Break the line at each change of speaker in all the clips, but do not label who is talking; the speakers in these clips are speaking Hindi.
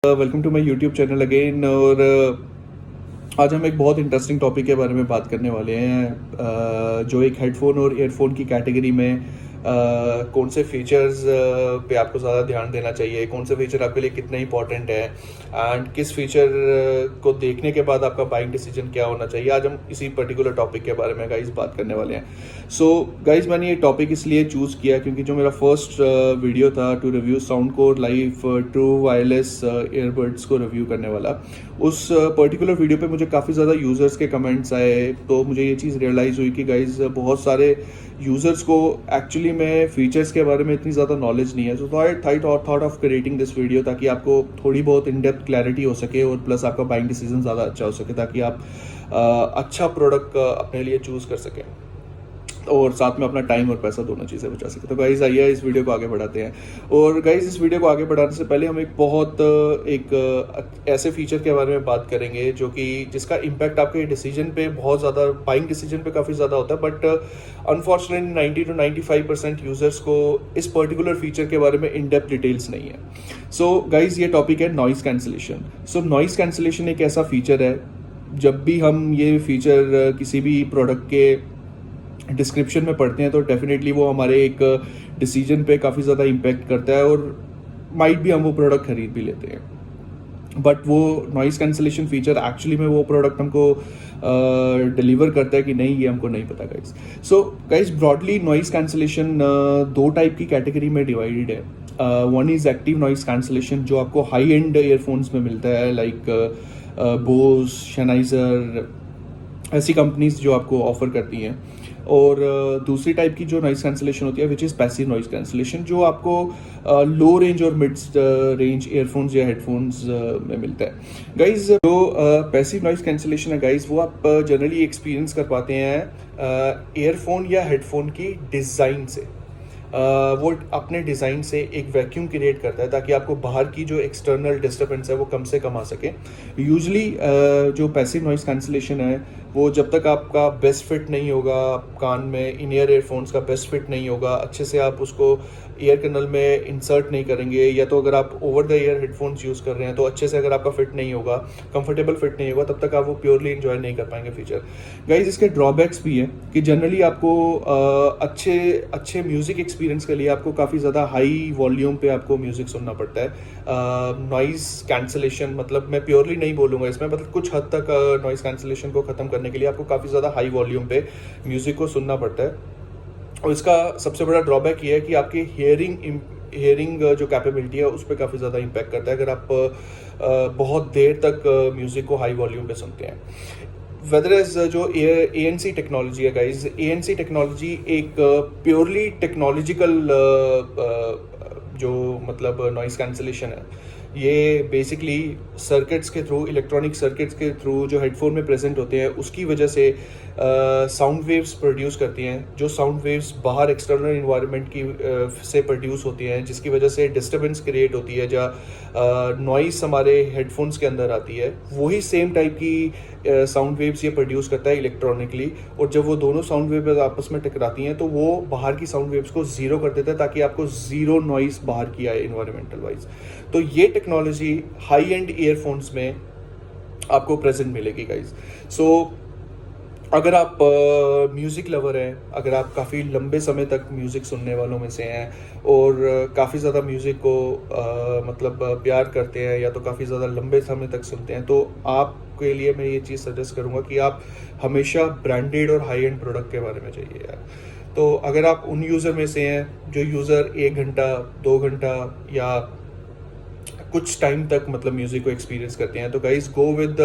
Welcome to my YouTube channel again. और आज हम एक बहुत इंटरेस्टिंग टॉपिक के बारे में बात करने वाले हैं, जो एक हेडफोन और ईयरफोन की कैटेगरी में कौन से फीचर्स पे आपको ज़्यादा ध्यान देना चाहिए, कौन से फीचर आपके लिए कितने इंपॉर्टेंट है एंड किस फीचर को देखने के बाद आपका बाइंग डिसीजन क्या होना चाहिए। आज हम इसी पर्टिकुलर टॉपिक के बारे में गाइस बात करने वाले हैं। सो गाइस मैंने ये टॉपिक इसलिए चूज़ किया क्योंकि जो मेरा फर्स्ट वीडियो था to review Soundcore Life true wireless earbuds को रिव्यू करने वाला, उस पर्टिकुलर वीडियो पे मुझे काफ़ी ज़्यादा यूज़र्स के कमेंट्स आए, तो मुझे ये चीज़ रियलाइज़ हुई कि गाइस बहुत सारे यूज़र्स को एक्चुअली में फीचर्स के बारे में इतनी ज़्यादा नॉलेज नहीं है। So thought of creating this video ताकि आपको थोड़ी बहुत इन डेप्थ क्लैरिटी हो सके और प्लस आपका बाइंग डिसीजन ज़्यादा अच्छा हो सके, ताकि आप अच्छा प्रोडक्ट अपने लिए चूज़ कर सकें और साथ में अपना टाइम और पैसा दोनों चीज़ें बचा सके। तो गाइज़ आइए इस वीडियो को आगे बढ़ाते हैं। और गाइज़ इस वीडियो को आगे बढ़ाने से पहले हम एक ऐसे फीचर के बारे में बात करेंगे जो कि जिसका इम्पैक्ट आपके डिसीजन पे बहुत ज़्यादा, बाइंग डिसीजन पे काफ़ी ज़्यादा होता है, बट अनफॉर्चुनेटली 90 to 95% यूज़र्स को इस पर्टिकुलर फीचर के बारे में इन डेप्थ डिटेल्स नहीं है। सो गाइज़ ये टॉपिक है नॉइज़ कैंसिलेशन। सो नॉइज़ कैंसिलेशन एक ऐसा फीचर है, जब भी हम ये फीचर किसी भी प्रोडक्ट के डिस्क्रिप्शन में पढ़ते हैं तो डेफिनेटली वो हमारे एक डिसीजन पे काफ़ी ज़्यादा इम्पेक्ट करता है और माइट भी हम वो प्रोडक्ट खरीद भी लेते हैं। बट वो नॉइज़ कैंसिलेशन फीचर एक्चुअली में वो प्रोडक्ट हमको डिलीवर करता है कि नहीं, ये हमको नहीं पता guys. So guys broadly noise cancellation दो टाइप की कैटेगरी में डिवाइडेड है। One is active noise cancellation जो आपको हाई एंड ईयरफोन्स में मिलता है, लाइक बोस, शेनाइजर, ऐसी कंपनीज जो आपको ऑफर करती हैं। और दूसरी टाइप की जो नॉइज़ कैंसिलेशन होती है which is passive noise cancellation, जो आपको लो रेंज और मिड रेंज ईयरफोन्स या हेडफोन्स में मिलता है। गाइज जो पैसिव नॉइज़ कैंसिलेशन है गाइज, वो आप जनरली एक्सपीरियंस कर पाते हैं ईयरफोन या हेडफोन की डिज़ाइन से। वो अपने डिज़ाइन से एक वैक्यूम क्रिएट करता है ताकि आपको बाहर की जो एक्सटर्नल डिस्टर्बेंस है वो कम से कम आ सके। यूजुअली जो पैसिव नॉइज़ कैंसिलेशन है वो जब तक आपका बेस्ट फिट नहीं होगा, कान में इन ईयर ईयरफोन्स का बेस्ट फिट नहीं होगा, अच्छे से आप उसको ईयर कैनल में इंसर्ट नहीं करेंगे, या तो अगर आप over the ear headphones use कर रहे हैं तो अच्छे से अगर आपका फिट नहीं होगा, कंफर्टेबल फिट नहीं होगा, तब तक आप वो प्योरली इन्जॉय नहीं कर पाएंगे फीचर। गाइज इसके ड्रॉबैक्स भी हैं कि जनरली आपको अच्छे म्यूज़िक एक्सपीरियंस के लिए आपको काफ़ी ज़्यादा हाई वॉल्यूम पे आपको म्यूज़िक सुनना पड़ता है। नॉइज़ कैंसिलेशन मतलब मैं प्योरली नहीं बोलूँगा इसमें, मतलब कुछ हद तक नॉइज़ कैंसिलेशन को ख़त्म करने के लिए आपको काफ़ी ज़्यादा हाई वॉल्यूम पे म्यूज़िक को सुनना पड़ता है। और इसका सबसे बड़ा ड्रॉबैक ये है कि आपकी हियरिंग जो कैपेबिलिटी है उस पर काफ़ी ज़्यादा इम्पैक्ट करता है अगर आप बहुत देर तक म्यूज़िक को हाई वॉल्यूम पे सुनते हैं। वेदर एज जो ANC टेक्नोलॉजी है गाइज, ANC टेक्नोलॉजी एक प्योरली टेक्नोलॉजिकल जो मतलब नॉइज़ कैंसिलेशन है, ये बेसिकली सर्किट्स के थ्रू, इलेक्ट्रॉनिक सर्किट्स के थ्रू जो हेडफोन में प्रेजेंट होते हैं उसकी वजह से साउंड वेव्स प्रोड्यूस करती हैं, जो साउंड वेव्स बाहर एक्सटर्नल इन्वायरमेंट की से प्रोड्यूस होती हैं, जिसकी वजह से डिस्टर्बेंस क्रिएट होती है, जहाँ नॉइस हमारे हेडफोन्स के अंदर आती है। वही सेम टाइप की साउंड वेव्स ये प्रोड्यूस करता है इलेक्ट्रॉनिकली, और जब वो दोनों साउंड वेव्स आपस में टकराती हैं तो वो बाहर की साउंड वेव्स को ज़ीरो कर देता है ताकि आपको ज़ीरो नॉइस बाहर की आए इन्वायरमेंटल वाइज। तो ये टेक्नोलॉजी हाई एंड ईयरफोन्स में आपको प्रेजेंट मिलेगी गाइज। सो अगर आप म्यूज़िक लवर हैं, अगर आप काफ़ी लंबे समय तक म्यूज़िक सुनने वालों में से हैं और काफ़ी ज़्यादा म्यूज़िक को मतलब प्यार करते हैं या तो काफ़ी ज़्यादा लंबे समय तक सुनते हैं, तो आपके लिए मैं ये चीज़ सजेस्ट करूँगा कि आप हमेशा ब्रांडेड और हाई एंड प्रोडक्ट के बारे में चाहिए यार। तो अगर आप उन यूज़र में से हैं जो यूज़र 1 घंटा 2 घंटा या कुछ टाइम तक मतलब म्यूज़िक को एक्सपीरियंस करते हैं, तो guys go with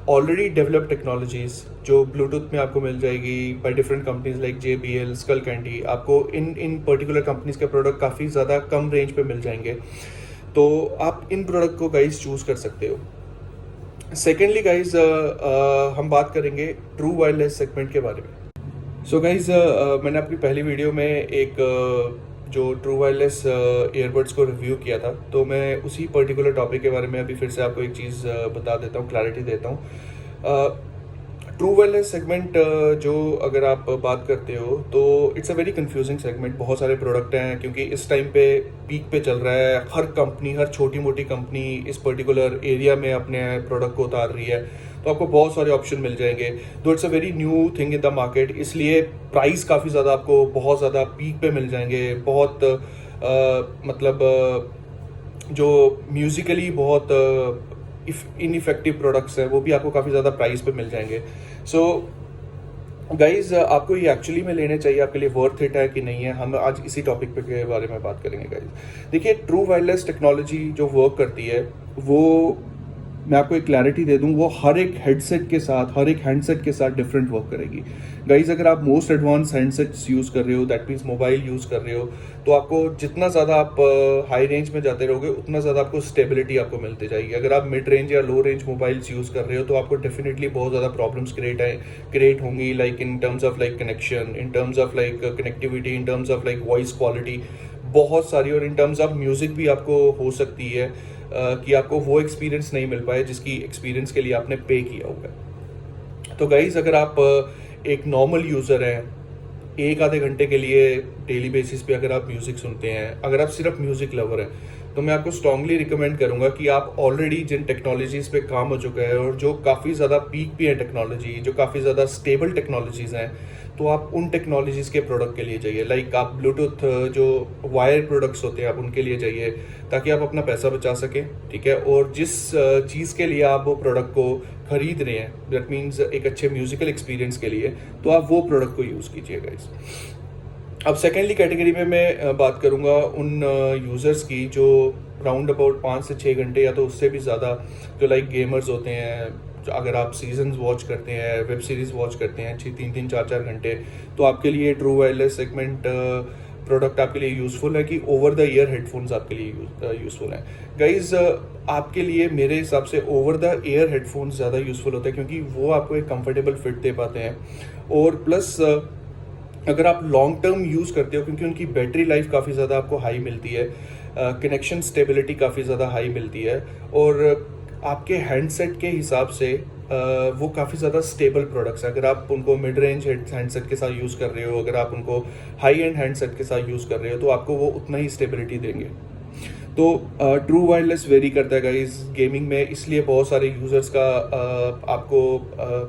already developed technologies जो ब्लूटूथ में आपको मिल जाएगी by different companies like JBL, Skullcandy. आपको इन पर्टिकुलर कंपनीज के प्रोडक्ट काफ़ी ज़्यादा कम रेंज पे मिल जाएंगे, तो आप इन प्रोडक्ट को गाइज चूज़ कर सकते हो। सेकेंडली गाइज हम बात करेंगे ट्रू वायरलेस सेगमेंट के बारे में। सो गाइज मैंने अपनी पहली वीडियो में एक जो ट्रू वायरलेस ईयरबड्स को रिव्यू किया था, तो मैं उसी पर्टिकुलर टॉपिक के बारे में अभी फिर से आपको एक चीज़ बता देता हूँ, क्लैरिटी देता हूँ। ट्रू वेलनेस सेगमेंट जो अगर आप बात करते हो तो it's a very confusing segment. बहुत सारे प्रोडक्ट हैं क्योंकि इस टाइम पे पीक पे चल रहा है। हर कंपनी, हर छोटी मोटी कंपनी इस पर्टिकुलर एरिया में अपने प्रोडक्ट को उतार रही है, तो आपको बहुत सारे ऑप्शन मिल जाएंगे। दो it's a very new thing in the market, इसलिए प्राइस काफ़ी ज़्यादा आपको बहुत ज़्यादा पीक पे मिल जाएंगे। बहुत मतलब जो म्यूजिकली बहुत इनइफेक्टिव प्रोडक्ट्स हैं वो भी आपको काफ़ी ज़्यादा प्राइस पे मिल जाएंगे। सो गाइज आपको ये एक्चुअली में लेने चाहिए, आपके लिए वर्थ इट है कि नहीं है, हम आज इसी टॉपिक पे के बारे में बात करेंगे गाइज। देखिए, ट्रू वायरलेस टेक्नोलॉजी जो वर्क करती है वो, मैं आपको एक क्लैरिटी दे दूं, वो हर एक हेडसेट के साथ, हर एक हैंडसेट के साथ डिफरेंट वर्क करेगी। गाइज अगर आप मोस्ट एडवांस हैंडसेट्स यूज़ कर रहे हो, दैट मीन्स मोबाइल यूज़ कर रहे हो, तो आपको जितना ज़्यादा आप हाई रेंज में जाते रहोगे उतना ज़्यादा आपको स्टेबिलिटी आपको मिलती जाएगी। अगर आप मिड रेंज या लो रेंज मोबाइल्स यूज़ कर रहे हो तो आपको डेफिनेटली बहुत ज़्यादा प्रॉब्लम्स क्रिएट होंगी, like in terms of like connection, in terms of like connectivity, in terms of like voice quality, बहुत सारी। और इन टर्म्स ऑफ म्यूज़िक भी आपको हो सकती है कि आपको वो एक्सपीरियंस नहीं मिल पाए जिसकी एक्सपीरियंस के लिए आपने पे किया होगा। तो गाइज अगर आप एक नॉर्मल यूज़र हैं, एक आधे घंटे के लिए डेली बेसिस पे अगर आप म्यूज़िक सुनते हैं, अगर आप सिर्फ म्यूज़िक लवर हैं, तो मैं आपको स्ट्रांगली रिकमेंड करूंगा कि आप ऑलरेडी जिन टेक्नोलॉजीज़ पे काम हो चुका है और जो काफ़ी ज़्यादा पीक भी है टेक्नोलॉजी, जो काफ़ी ज़्यादा स्टेबल टेक्नोलॉजीज़ हैं, तो आप उन टेक्नोलॉजीज़ के प्रोडक्ट के लिए जाइए। लाइक आप ब्लूटूथ जो वायर प्रोडक्ट्स होते हैं आप उनके लिए जाइए, ताकि आप अपना पैसा बचा सकें, ठीक है। और जिस चीज़ के लिए आप वो प्रोडक्ट को खरीद रहे हैं, दैट मीन्स एक अच्छे म्यूजिकल एक्सपीरियंस के लिए, तो आप वो प्रोडक्ट को यूज़ कीजिएगा। अब सेकेंडली कैटेगरी में मैं बात करूंगा उन यूज़र्स की जो राउंड अबाउट 5 से 6 घंटे या तो उससे भी ज़्यादा, जो लाइक गेमर्स होते हैं। अगर आप सीजन्स वॉच करते हैं, वेब सीरीज़ वॉच करते हैं 3-4 घंटे, तो आपके लिए ट्रू वायरलेस सेगमेंट प्रोडक्ट आपके लिए यूज़फुल है कि ओवर द ईयर हेडफोन्स आपके लिए यूज़फुल हैं। गाइज आपके लिए मेरे हिसाब से ओवर द ईयर हेडफोन्स ज़्यादा यूज़फुल होते हैं, क्योंकि वो आपको एक कंफर्टेबल फिट दे पाते हैं। और प्लस अगर आप लॉन्ग टर्म यूज़ करते हो, क्योंकि उनकी बैटरी लाइफ काफ़ी ज़्यादा आपको हाई मिलती है, कनेक्शन स्टेबिलिटी काफ़ी ज़्यादा हाई मिलती है, और आपके हैंडसेट के हिसाब से वो काफ़ी ज़्यादा स्टेबल प्रोडक्ट्स हैं। अगर आप उनको मिड रेंज हैंडसेट के साथ यूज़ कर रहे हो, अगर आप उनको हाई एंड हैंडसेट के साथ यूज़ कर रहे हो, तो आपको वो उतना ही स्टेबिलिटी देंगे। तो ट्रू वायरलेस वेरी करता है गाइस गेमिंग में, इसलिए बहुत सारे यूज़र्स का आपको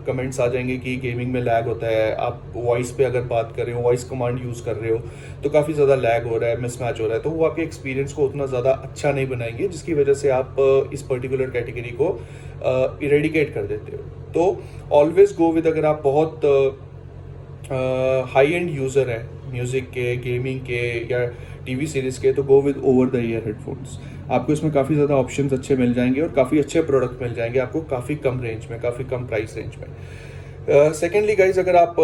कमेंट्स आ जाएंगे कि गेमिंग में लैग होता है। आप वॉइस पे अगर बात कर रहे हो, वॉइस कमांड यूज़ कर रहे हो, तो काफ़ी ज़्यादा लैग हो रहा है, मिसमैच हो रहा है, तो वो आपके एक्सपीरियंस को उतना ज़्यादा अच्छा नहीं बनाएंगे, जिसकी वजह से आप इस पर्टिकुलर कैटेगरी को इरेडिकेट कर देते हो। तो ऑलवेज गो विद, अगर आप बहुत हाई एंड यूज़र हैं म्यूज़िक के, गेमिंग के या टीवी सीरीज़ के, तो go with over the ear headphones. आपको इसमें काफ़ी ज़्यादा ऑप्शंस अच्छे मिल जाएंगे और काफ़ी अच्छे प्रोडक्ट मिल जाएंगे आपको काफ़ी कम रेंज में, काफ़ी कम प्राइस रेंज में। सेकेंडली गाइज, अगर आप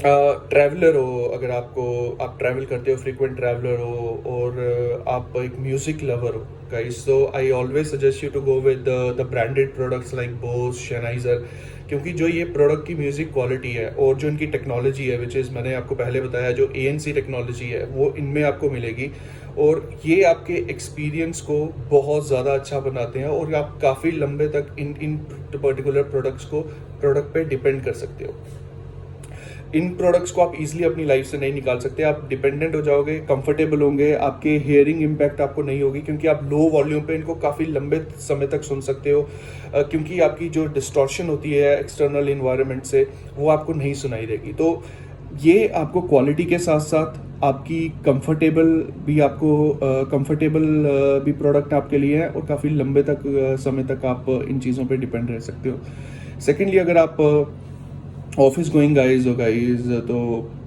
ट्रैवलर हो, अगर आप ट्रैवल करते हो, फ्रीक्वेंट ट्रैवलर हो, और आप एक म्यूज़िक लवर हो गाइज, तो I always suggest you to go with the branded products like Bose, Sennheiser, क्योंकि जो ये प्रोडक्ट की म्यूज़िक क्वालिटी है और जो इनकी टेक्नोलॉजी है, विच इज़ मैंने आपको पहले बताया, जो ANC टेक्नोलॉजी है, वो इनमें आपको मिलेगी, और ये आपके एक्सपीरियंस को बहुत ज़्यादा अच्छा बनाते हैं, और आप काफ़ी लंबे तक इन पर्टिकुलर प्रोडक्ट पे डिपेंड कर सकते हो। इन प्रोडक्ट्स को आप इजीली अपनी लाइफ से नहीं निकाल सकते, आप डिपेंडेंट हो जाओगे, कंफर्टेबल होंगे, आपके हेयरिंग इम्पैक्ट आपको नहीं होगी, क्योंकि आप लो वॉल्यूम पे इनको काफ़ी लंबे समय तक सुन सकते हो, क्योंकि आपकी जो डिस्टॉर्शन होती है एक्सटर्नल इन्वायरमेंट से, वो आपको नहीं सुनाई देगी। तो ये आपको क्वालिटी के साथ साथ आपकी कंफर्टेबल भी प्रोडक्ट आपके लिए है, और काफ़ी लंबे तक समय तक आप इन चीज़ों पे डिपेंड रह सकते हो। सेकेंडली, अगर आप ऑफिस गोइंग गाइज हो गाइज, तो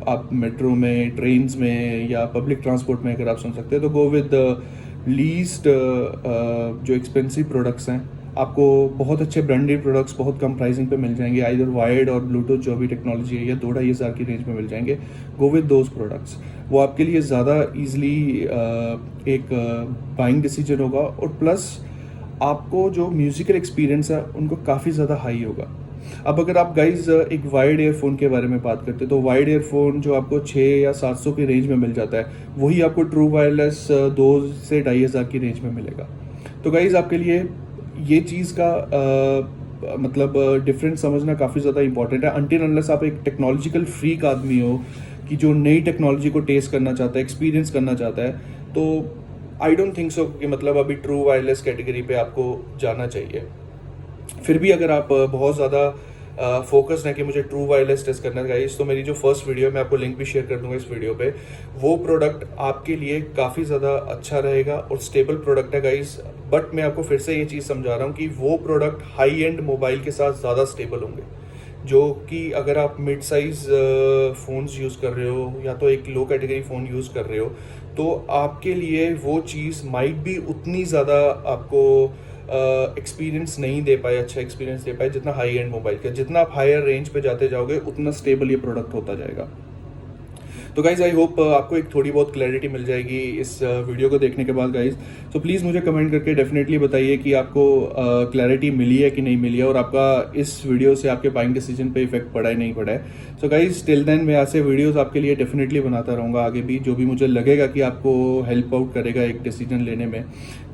आप मेट्रो में, ट्रेन्स में या पब्लिक ट्रांसपोर्ट में अगर आप सुन सकते हो, तो गो विद लीस्ट जो एक्सपेंसिव प्रोडक्ट्स हैं। आपको बहुत अच्छे ब्रांडेड प्रोडक्ट्स बहुत कम प्राइसिंग पे मिल जाएंगे, आइदर वायर्ड और ब्लूटूथ जो भी टेक्नोलॉजी है, या 2-2.5 हज़ार की रेंज में मिल जाएंगे। गो विद दोज प्रोडक्ट्स, वो आपके लिए ज़्यादा ईजिली एक बाइंग डिसीजन होगा, और प्लस आपको जो म्यूज़िकल एक्सपीरियंस है उनको काफ़ी ज़्यादा हाई होगा। अब अगर आप गाइज एक वायर्ड ईयरफोन के बारे में बात करते हैं, तो वायर्ड ईयरफोन जो आपको 6 या 700 की रेंज में मिल जाता है, वही आपको ट्रू वायरलेस 2 से 2.5 हज़ार की रेंज में मिलेगा। तो गाइज आपके लिए ये चीज़ का मतलब डिफरेंस समझना काफ़ी ज़्यादा इंपॉर्टेंट है। अनटिल अनलेस आप एक टेक्नोलॉजिकल फ्रीक आदमी हो कि जो नई टेक्नोलॉजी को टेस्ट करना चाहता है, एक्सपीरियंस करना चाहता है, तो आई डोंट थिंक सो कि मतलब अभी ट्रू वायरलेस कैटेगरी पे आपको जाना चाहिए। फिर भी अगर आप बहुत ज़्यादा फोकस्ड है कि मुझे ट्रू वायरलेस टेस्ट करना है गाइस, तो मेरी जो फर्स्ट वीडियो है, मैं आपको लिंक भी शेयर कर दूंगा इस वीडियो पे, वो प्रोडक्ट आपके लिए काफ़ी ज़्यादा अच्छा रहेगा और स्टेबल प्रोडक्ट है गाइस। बट मैं आपको फिर से ये चीज़ समझा रहा हूँ कि वो प्रोडक्ट हाई एंड मोबाइल के साथ ज़्यादा स्टेबल होंगे, जो कि अगर आप मिड साइज़ फ़ोन्स यूज़ कर रहे हो या तो एक लो कैटेगरी फ़ोन यूज़ कर रहे हो, तो आपके लिए वो चीज़ माइट भी उतनी ज़्यादा आपको एक्सपीरियंस नहीं दे पाए, अच्छा एक्सपीरियंस दे पाए जितना हाई एंड मोबाइल का। जितना आप हायर रेंज पे जाते जाओगे उतना स्टेबल ये प्रोडक्ट होता जाएगा। तो गाइज़ आई होप आपको एक थोड़ी बहुत क्लैरिटी मिल जाएगी इस वीडियो को देखने के बाद गाइज़। तो प्लीज़ मुझे कमेंट करके डेफिनेटली बताइए कि आपको क्लैरिटी मिली है कि नहीं मिली है, और आपका इस वीडियो से आपके बाइंग डिसीजन पे इफेक्ट पड़ा है नहीं पड़ा है। सो गाइज़ टिल देन मैं ऐसे वीडियोस आपके लिए डेफिनेटली बनाता रहूँगा आगे भी, जो भी मुझे लगेगा कि आपको हेल्प आउट करेगा एक डिसीजन लेने में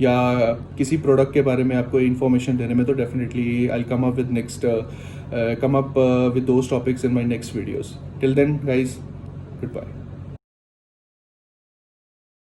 या किसी प्रोडक्ट के बारे में आपको इन्फॉर्मेशन देने में, तो definitely I come up with those topics in my next videos. Till then guys, goodbye.